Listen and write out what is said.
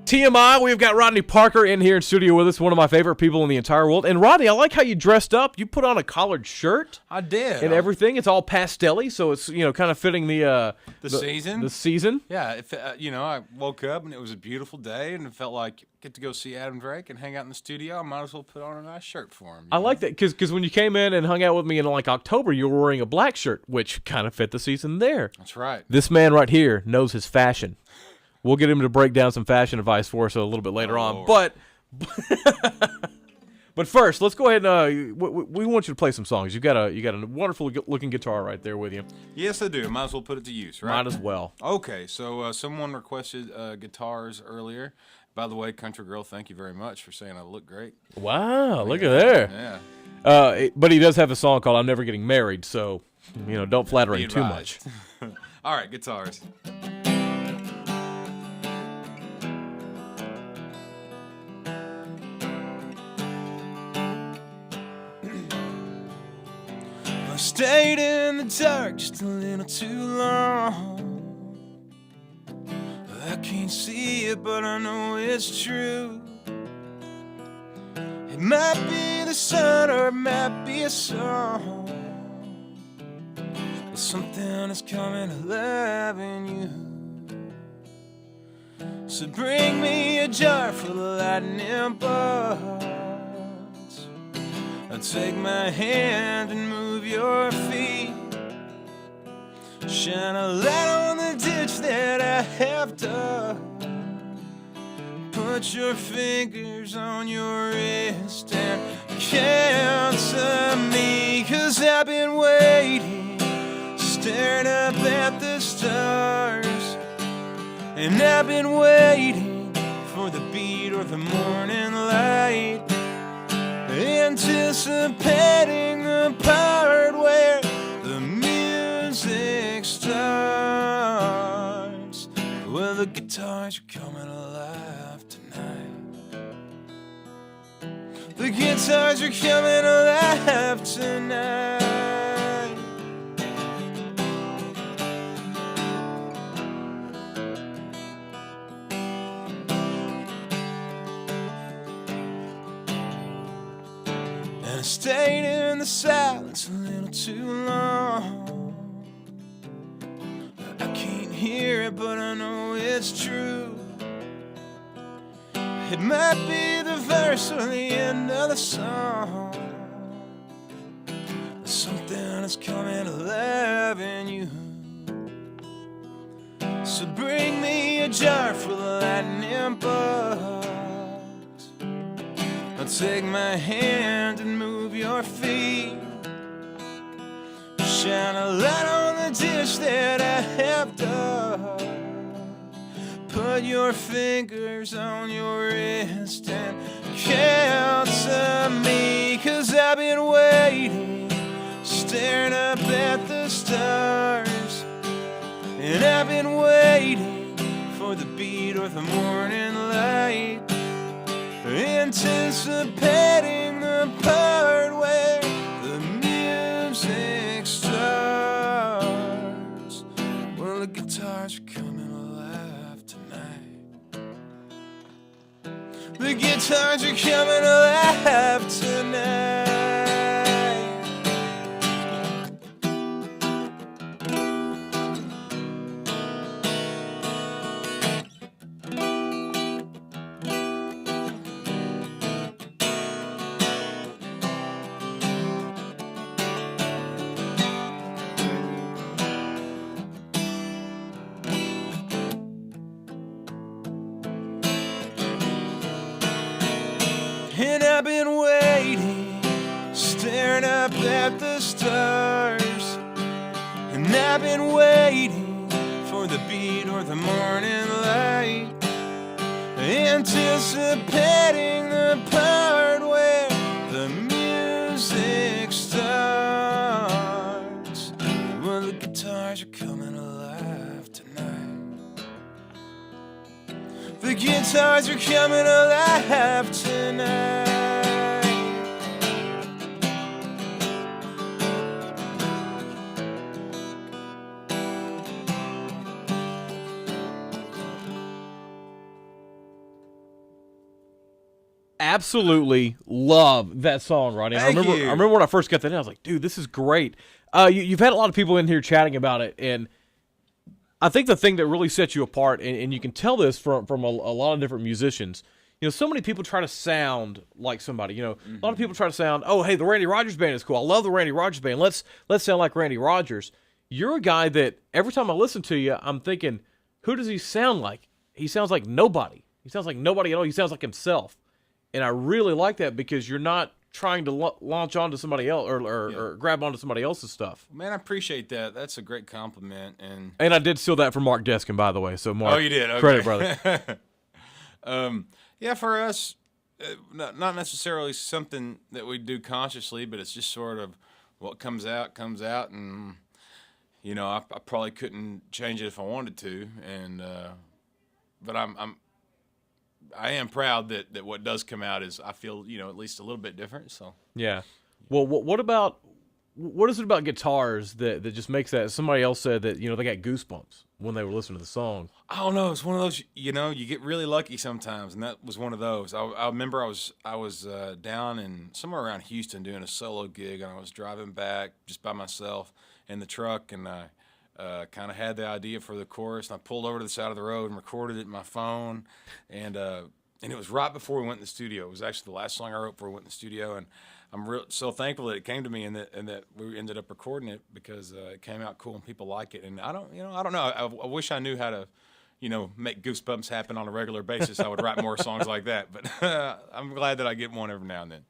TMI, we've got Rodney Parker in here in studio with us, one of my favorite people in the entire world. And Rodney, I like how you dressed up. You put on a collared shirt. I did. And everything. It's all pastel-y, so it's, kind of fitting the season. The season. Yeah, I woke up and it was a beautiful day, and it felt like get to go see Adam Drake and hang out in the studio. I might as well put on a nice shirt for him. I like that because when you came in and hung out with me in like October, you were wearing a black shirt, which kind of fit the season there. That's right. This man right here knows his fashion. We'll get him to break down some fashion advice for us a little bit later on. Lord. But first, let's go ahead and we want you to play some songs. You got a wonderful looking guitar right there with you. Yes, I do. Might as well put it to use, right? Might as well. Okay, so someone requested guitars earlier. By the way, Country Girl, thank you very much for saying I look great. Wow, look at there. Yeah. But he does have a song called "I'm Never Getting Married," so don't flatter him too much. All right, guitars. I stayed in the dark just a little too long. I can't see it, but I know it's true. It might be the sun or it might be a song, but something is coming alive in you. So bring me a jar full of lightning bolts. I'll take my hand and move your feet. Shine a light on the ditch that I have dug. Put your fingers on your wrist and count to me, 'cause I've been waiting, staring up at the stars. And I've been waiting for the beat or the morning light, anticipating the part where the music starts. Well, the guitars are coming alive tonight. The guitars are coming alive tonight. And I stayed in the silence a little too long. I can't hear it, but I know it's true. It might be the verse or the end of the song. Something is coming alive in you. So bring me a jar full of lightning bolts. I'll take my hand and move your feet. Shine a light on the dish that I have dug. Put your fingers on your wrist and count to me, 'cause I've been waiting, staring up at the stars. And I've been waiting for the beat or the morning light, anticipating the part where the music starts. Well, the guitars are coming alive tonight. The guitars are coming alive tonight. And I've been waiting, staring up at the stars. And I've been waiting for the beat or the morning light, anticipating the part where the music starts. Well, the guitars are coming alive tonight. The guitars are coming alive tonight. absolutely love that song, Rodney. Thank I you. remember when I first got that in, I was like, dude, this is great. You've had a lot of people in here chatting about it, and I think the thing that really sets you apart, and you can tell this from a lot of different musicians, so many people try to sound like somebody. A lot of people try to sound, oh, hey, the Randy Rogers Band is cool. I love the Randy Rogers Band. Let's sound like Randy Rogers. You're a guy that every time I listen to you, I'm thinking, who does he sound like? He sounds like nobody. He sounds like nobody at all. He sounds like himself. And I really like that because you're not trying to launch onto somebody else or grab onto somebody else's stuff. Man, I appreciate that. That's a great compliment. And I did steal that from Mark Deskin, by the way. So Mark, you did? Okay. Credit, brother. Yeah, for us, not necessarily something that we do consciously, but it's just sort of what comes out, and I probably couldn't change it if I wanted to, and but I am proud that what does come out is, I feel, at least a little bit different. So yeah. Well, what is it about guitars that just makes that? Somebody else said that they got goosebumps when they were listening to the song. I don't know. It's one of those, you get really lucky sometimes, and that was one of those. I remember I was down in somewhere around Houston doing a solo gig, and I was driving back just by myself in the truck, and I kind of had the idea for the chorus, and I pulled over to the side of the road and recorded it in my phone, and it was right before we went in the studio. It was actually the last song I wrote before we went in the studio, and I'm so thankful that it came to me and that we ended up recording it, because it came out cool and people like it. And I don't know. I wish I knew how to, make goosebumps happen on a regular basis. I would write more songs like that. But I'm glad that I get one every now and then.